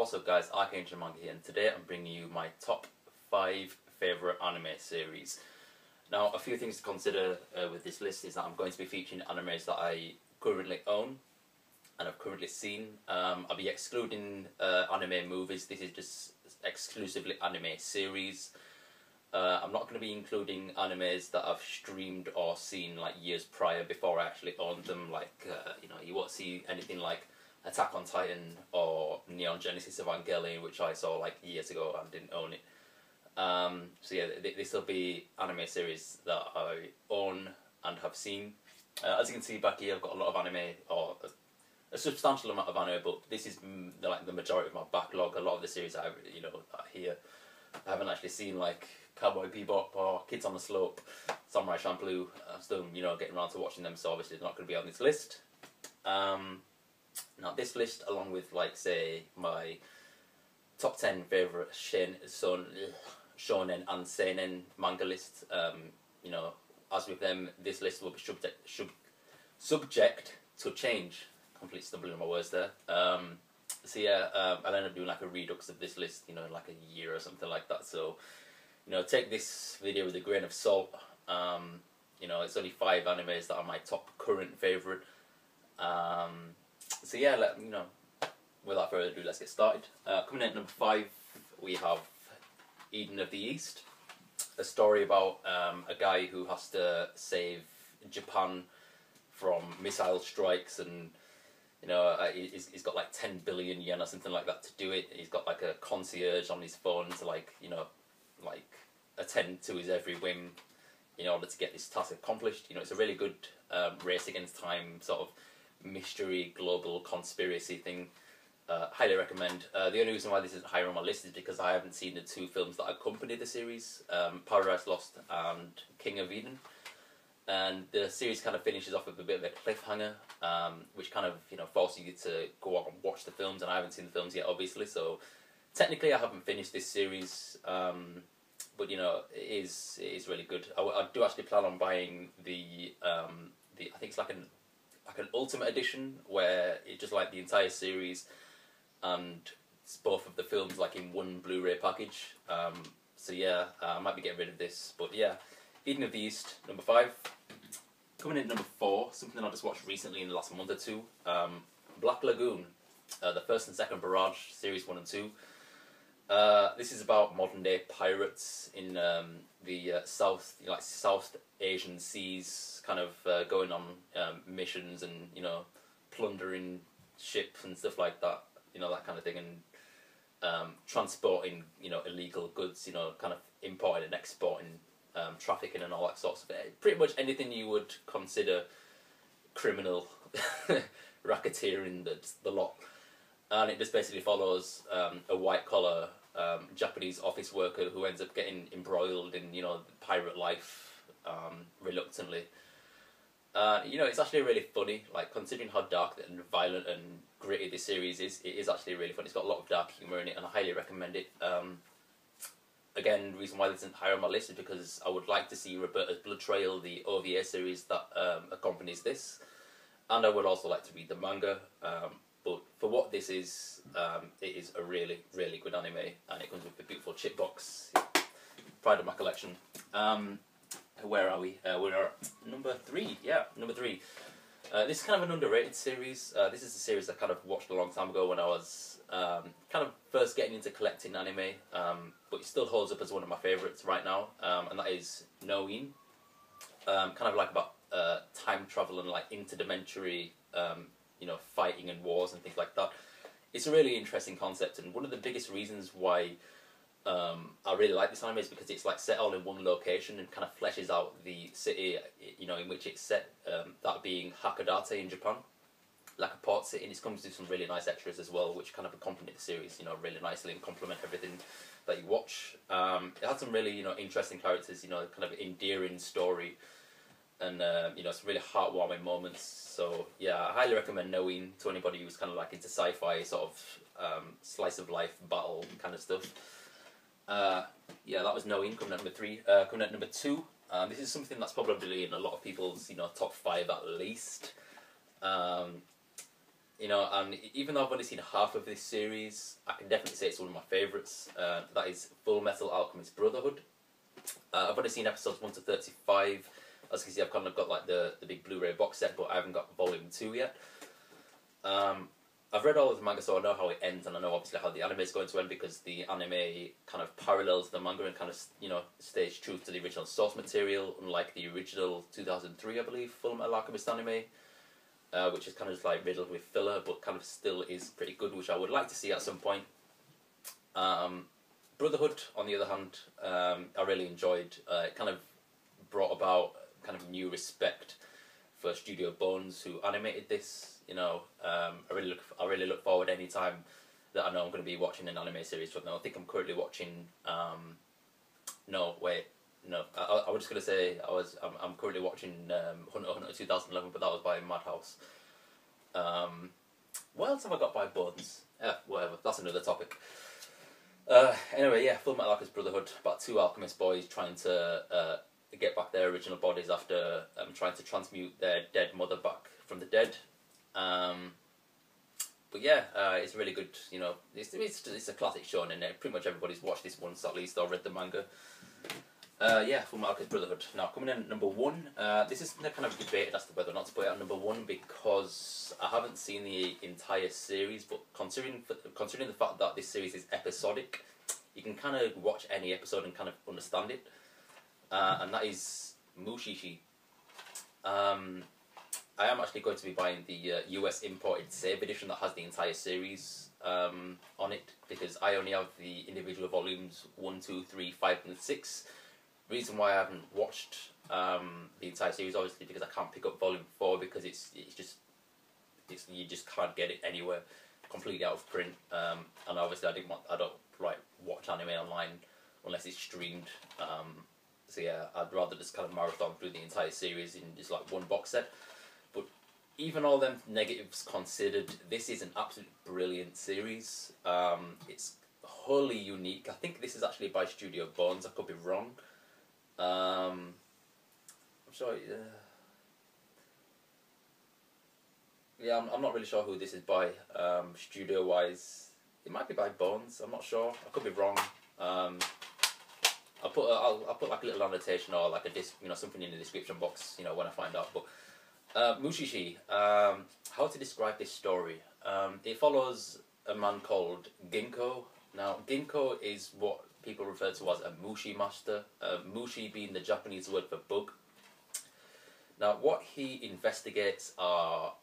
What's up guys, ArchAngel Manga here, and today I'm bringing you my top 5 favourite anime series. Now, a few things to consider with this list is that I'm going to be featuring animes that I currently own and have currently seen. I'll be excluding anime movies. This is just exclusively anime series. I'm not going to be including animes that I've streamed or seen like years prior before I actually owned them. Like, you won't see anything like Attack on Titan or Neon Genesis Evangelion, which I saw like years ago and didn't own it. So yeah, this will be anime series that I own and have seen. As you can see back here, I've got a lot of anime, or a substantial amount of anime, but this is like the majority of my backlog. A lot of the series I haven't actually seen, like Cowboy Bebop or Kids on the Slope, Samurai Champloo. I'm still getting around to watching them, so obviously they're not going to be on this list. Now this list, along with like say my top 10 favourite shonen and seinen manga list, as with them, this list will be subject to change. Completely stumbling on my words there. So yeah, I'll end up doing like a redux of this list, in like a year or something like that. So, take this video with a grain of salt. It's only 5 animes that are my top current favourite. So yeah, without further ado, let's get started. Coming in at number 5, we have Eden of the East, a story about a guy who has to save Japan from missile strikes, and he's got like 10 billion yen or something like that to do it. He's got like a concierge on his phone to like attend to his every whim in order to get this task accomplished. It's a really good race against time sort of mystery global conspiracy thing. Highly recommend. The only reason why this isn't higher on my list is because I haven't seen the 2 films that accompany the series, Paradise Lost and King of Eden. And the series kind of finishes off with a bit of a cliffhanger, which kind of forces you to go out and watch the films, and I haven't seen the films yet, obviously. So technically, I haven't finished this series, but it is really good. I do actually plan on buying the I think it's like an Ultimate Edition where it's just like the entire series and it's both of the films like in one Blu-ray package. So yeah, I might be getting rid of this, but yeah. Eden of the East, number 5. Coming in at number 4, something I just watched recently in the last month or two, Black Lagoon, the first and second Barrage, series 1 and 2. This is about modern day pirates in the South Asian seas, kind of going on missions and plundering ships and stuff like that, that kind of thing, and transporting illegal goods, kind of importing and exporting. Trafficking and all that sorts of it. Pretty much anything you would consider criminal, racketeering, the lot. And it just basically follows a white collar Japanese office worker who ends up getting embroiled in pirate life reluctantly. It's actually really funny. Like, considering how dark and violent and gritty this series is, it is actually really fun. It's got a lot of dark humour in it, and I highly recommend it. Again, the reason why this isn't higher on my list is because I would like to see Roberta's Blood Trail, the OVA series that accompanies this, and I would also like to read the manga. But for what this is, it is a really, really good anime, and it comes with a beautiful chip box. Pride of my collection. Where are we? We're at number 3. Yeah, number 3. This is kind of an underrated series. This is a series I kind of watched a long time ago when I was kind of first getting into collecting anime, but it still holds up as one of my favourites right now, and that is Noin. Kind of like about time travel and like interdimensionary, fighting and wars and things like that. It's a really interesting concept, and one of the biggest reasons why I really like this anime is because it's like set all in one location and kind of fleshes out the city, in which it's set. That being Hakodate in Japan, like a port city, and it comes with some really nice extras as well, which kind of accompany the series, really nicely and complement everything that you watch. It had some really, interesting characters, kind of endearing story, and some really heartwarming moments. So yeah, I highly recommend Noin to anybody who's kind of like into sci-fi sort of slice of life battle kind of stuff. Yeah, that was Noin, coming at number 3. Coming at number 2, this is something that's probably in a lot of people's top 5 at least. You know, and even though I've only seen half of this series, I can definitely say it's one of my favourites. That is Full Metal Alchemist Brotherhood. I've only seen episodes 1 to 35. As you can see, I've kind of got like the big Blu-ray box set, but I haven't got volume 2 yet. I've read all of the manga, so I know how it ends, and I know obviously how the anime is going to end, because the anime kind of parallels the manga and kind of, you know, stays true to the original source material, unlike the original 2003, I believe, Full Metal Alchemist anime, which is kind of just like riddled with filler, but kind of still is pretty good, which I would like to see at some point. Brotherhood, on the other hand, I really enjoyed. It kind of brought about kind of new respect for Studio Bones, who animated this. You know, I really look forward any time that I know I'm going to be watching an anime series from them. I think I'm currently watching. No, wait, no. I was just going to say I'm currently watching Hunter x Hunter 2011, but that was by Madhouse. What else have I got by Bones? Whatever. That's another topic. Anyway, yeah, Full Metal Alchemist Brotherhood, about two alchemist boys trying to get back their original bodies after trying to transmute their dead mother back from the dead. But yeah, it's really good. You know, it's a classic shonen, and pretty much everybody's watched this once at least or read the manga. Yeah, Full Metal Alchemist Brotherhood. Now coming in at number 1, this is kind of debated as to whether or not to put it at number 1, because I haven't seen the entire series. But considering the fact that this series is episodic, you can kind of watch any episode and kind of understand it. And that is Mushi-shi. I am actually going to be buying the US imported save edition that has the entire series on it, because I only have the individual volumes 1, 2, 3, 5 and 6. Reason why I haven't watched the entire series, obviously, because I can't pick up volume 4, because you just can't get it anywhere, completely out of print. And obviously I don't like watch anime online unless it's streamed. So yeah, I'd rather just kind of marathon through the entire series in just like one box set. But even all them negatives considered, this is an absolute brilliant series. It's wholly unique. I think this is actually by Studio Bones. I could be wrong. I'm sure. Yeah, I'm not really sure who this is by. Studio wise, it might be by Bones. I'm not sure. I could be wrong. I'll put like a little annotation or like something in the description box, you know, when I find out. But Mushi-shi, how to describe this story? It follows a man called Ginkgo. Now, Ginkgo is what people refer to as a Mushi master. Mushi being the Japanese word for bug. Now, what he investigates are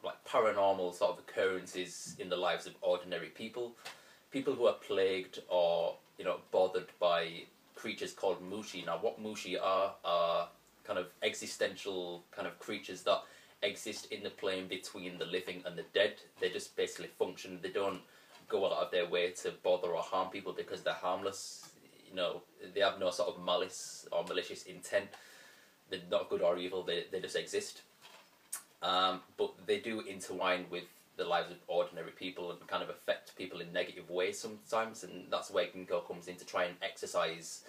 like paranormal sort of occurrences in the lives of ordinary people, people who are plagued or, you know, bothered by creatures called Mushi. Now, what Mushi are kind of existential kind of creatures that exist in the plane between the living and the dead. They just basically function. They don't go out of their way to bother or harm people because they're harmless. You know, they have no sort of malice or malicious intent. They're not good or evil. They just exist. But they do intertwine with the lives of ordinary people and kind of affect people in negative ways sometimes, and that's where Ginkgo comes in to try and exercise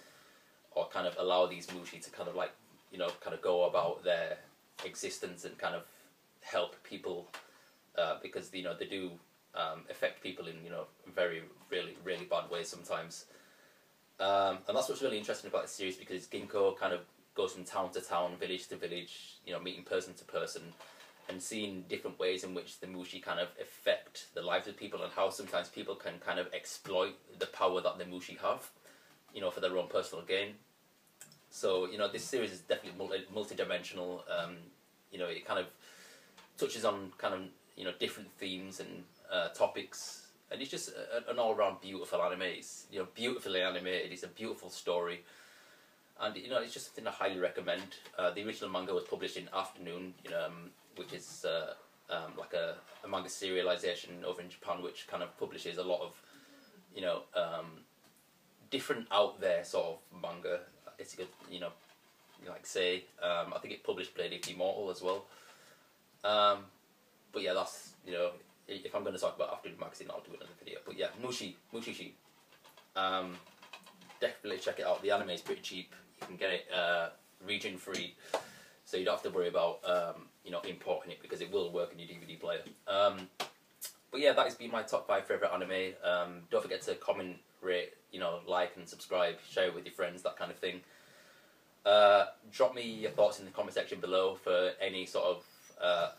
or kind of allow these Mushi to kind of like, you know, kind of go about their existence and kind of help people, because, you know, they do affect people in, you know, very, really bad ways sometimes. And that's what's really interesting about this series, because Ginkgo kind of goes from town to town, village to village, you know, meeting person to person, and seeing different ways in which the Mushi kind of affect the lives of people, and how sometimes people can kind of exploit the power that the Mushi have, you know, for their own personal gain. So, you know, this series is definitely multi-dimensional. You know, it kind of touches on kind of, you know, different themes and topics, and it's just an all-around beautiful anime. It's, you know, beautifully animated. It's a beautiful story, and, you know, it's just something I highly recommend. The original manga was published in Afternoon, you know, which is like a manga serialization over in Japan, which kind of publishes a lot of, you know, different out there sort of manga. It's good, you know, like say, I think it published Blade of Immortal as well. But yeah, that's, you know, if I'm going to talk about Afternoon Magazine, I'll do another video. But yeah, Mushi-shi. Definitely check it out. The anime is pretty cheap. You can get it region free, so you don't have to worry about you know, importing it, because it will work in your DVD player. But yeah, that has been my top 5 favourite anime. Don't forget to comment, rate, like and subscribe, share it with your friends, that kind of thing. Drop me your thoughts in the comment section below for any sort of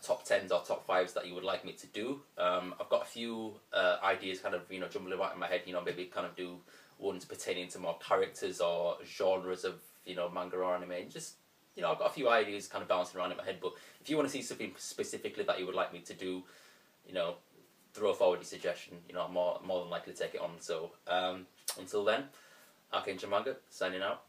top 10s or top 5s that you would like me to do. I've got a few ideas kind of jumbling about in my head. Maybe kind of do ones pertaining to more characters or genres of manga or anime. Just I've got a few ideas kind of bouncing around in my head. But if you want to see something specifically that you would like me to do, throw forward your suggestion. I'm more than likely to take it on. So until then, ArchAngel Manga signing out.